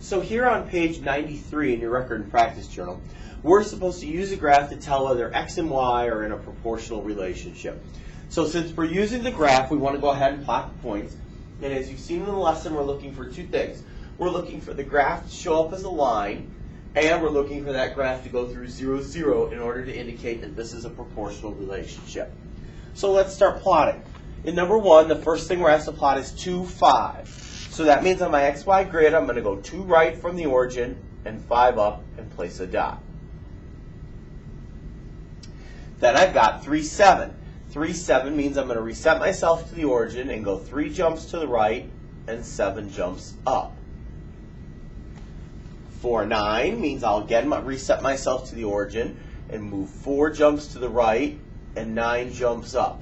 So here on page 93 in your record and practice journal, we're supposed to use a graph to tell whether x and y are in a proportional relationship. So since we're using the graph, we want to go ahead and plot the points. And as you've seen in the lesson, we're looking for two things. We're looking for the graph to show up as a line, and we're looking for that graph to go through 0, 0 in order to indicate that this is a proportional relationship. So let's start plotting. In number 1, the first thing we're asked to plot is 2, 5. So that means on my XY grid, I'm going to go 2 right from the origin and 5 up and place a dot. Then I've got 3, 7. 3, 7 means I'm going to reset myself to the origin and go 3 jumps to the right and 7 jumps up. 4, 9 means I'll again reset myself to the origin and move 4 jumps to the right and 9 jumps up.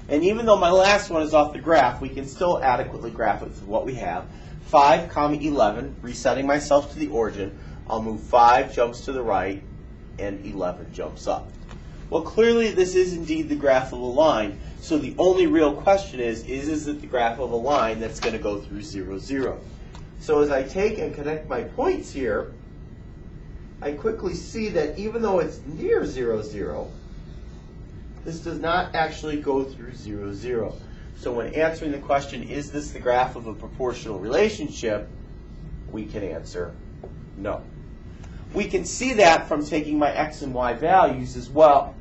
And even though my last one is off the graph, we can still adequately graph it with what we have. 5, 11, resetting myself to the origin, I'll move 5 jumps to the right and 11 jumps up. Well, clearly this is indeed the graph of a line, so the only real question is it the graph of a line that's going to go through 0, 0? So as I take and connect my points here, I quickly see that even though it's near 0, 0, this does not actually go through 0, 0. So when answering the question, is this the graph of a proportional relationship, we can answer no. We can see that from taking my x and y values as well.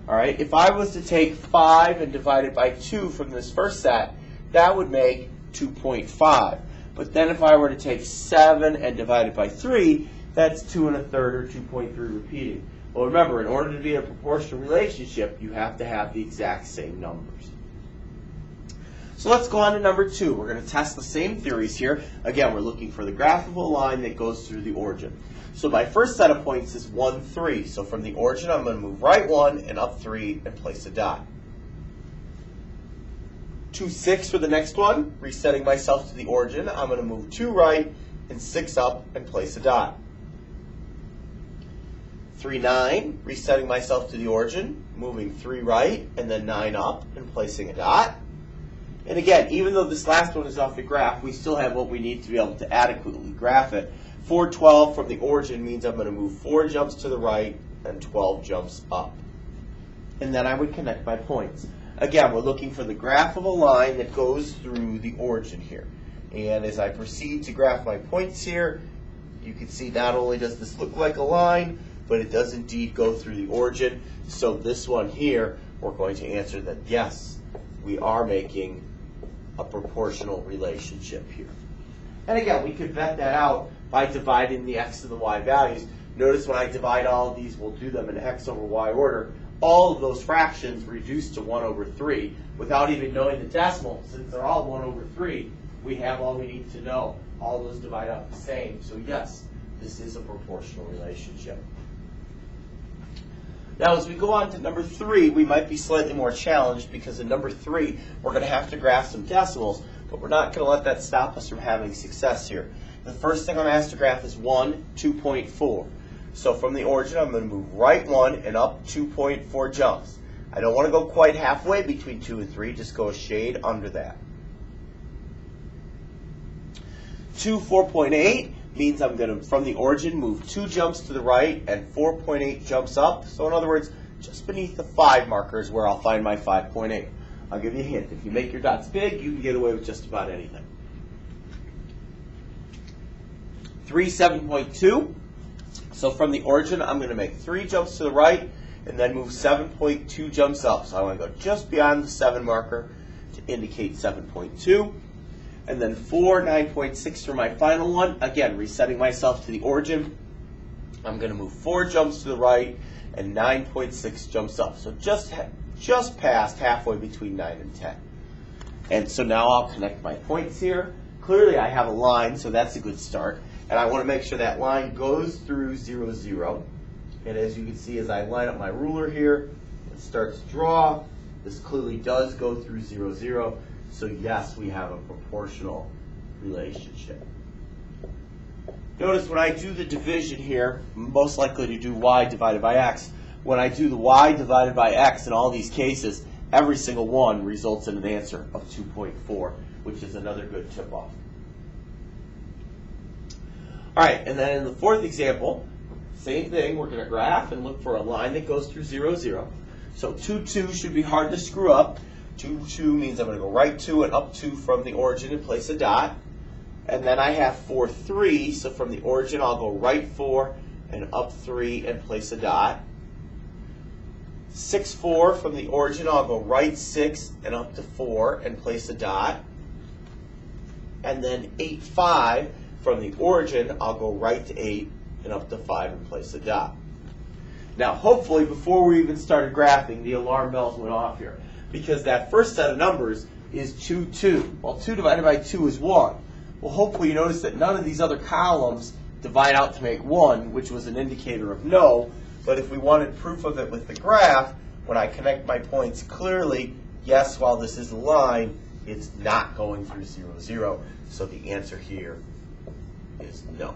All right, if I was to take 5 and divide it by 2 from this first set, that would make 2.5. But then if I were to take 7 and divide it by 3, that's 2 1/3 or 2.3 repeating. Well, remember, in order to be in a proportional relationship, you have to have the exact same numbers. So let's go on to number 2. We're going to test the same theories here. Again, we're looking for the graph of a line that goes through the origin. So my first set of points is 1, 3. So from the origin, I'm going to move right 1 and up 3 and place a dot. 2, 6 for the next one. Resetting myself to the origin, I'm going to move 2 right and 6 up and place a dot. 3, 9, resetting myself to the origin, moving 3 right and then 9 up and placing a dot. And again, even though this last one is off the graph, we still have what we need to be able to adequately graph it. 4, 12 from the origin means I'm going to move 4 jumps to the right and 12 jumps up. And then I would connect my points. Again, we're looking for the graph of a line that goes through the origin here. And as I proceed to graph my points here, you can see not only does this look like a line, but it does indeed go through the origin. So this one here, we're going to answer that yes, we are making a proportional relationship here. And again, we could vet that out by dividing the x and the y values. Notice when I divide all of these, we'll do them in x over y order. All of those fractions reduce to 1 over 3 without even knowing the decimal. Since they're all 1 over 3, we have all we need to know. All those divide out the same. So yes, this is a proportional relationship. Now, as we go on to number 3, we might be slightly more challenged because in number 3, we're going to have to graph some decimals, but we're not going to let that stop us from having success here. The first thing I'm asked to graph is 1, 2.4. So from the origin, I'm going to move right 1 and up 2.4 jumps. I don't want to go quite halfway between 2 and 3, just go a shade under that. 2, 4.8. means I'm going to, from the origin, move 2 jumps to the right and 4.8 jumps up. So in other words, just beneath the 5 marker is where I'll find my 5.8. I'll give you a hint. If you make your dots big, you can get away with just about anything. 3, 7.2. So from the origin, I'm going to make 3 jumps to the right and then move 7.2 jumps up. So I want to go just beyond the 7 marker to indicate 7.2. And then 4, 9.6 for my final one. Again, resetting myself to the origin. I'm going to move 4 jumps to the right and 9.6 jumps up. So just past halfway between 9 and 10. And so now I'll connect my points here. Clearly I have a line, so that's a good start. And I want to make sure that line goes through 0, 0. And as you can see, as I line up my ruler here and start to draw, this clearly does go through 0, 0. So yes, we have a proportional relationship. Notice when I do the division here, I'm most likely to do y divided by x. When I do the y divided by x in all these cases, every single one results in an answer of 2.4, which is another good tip-off. All right, and then in the fourth example, same thing. We're going to graph and look for a line that goes through 0, 0. So 2, 2 should be hard to screw up. 2, 2 means I'm going to go right 2 and up 2 from the origin and place a dot. And then I have 4, 3, so from the origin I'll go right 4 and up 3 and place a dot. 6, 4, from the origin I'll go right 6 and up to 4 and place a dot. And then 8, 5, from the origin I'll go right to 8 and up to 5 and place a dot. Now hopefully before we even started graphing, the alarm bells went off here, because that first set of numbers is 2, 2. Well, 2 divided by 2 is 1. Well, hopefully you notice that none of these other columns divide out to make 1, which was an indicator of no. But if we wanted proof of it with the graph, when I connect my points clearly, yes, while this is a line, it's not going through 0, 0. So the answer here is no.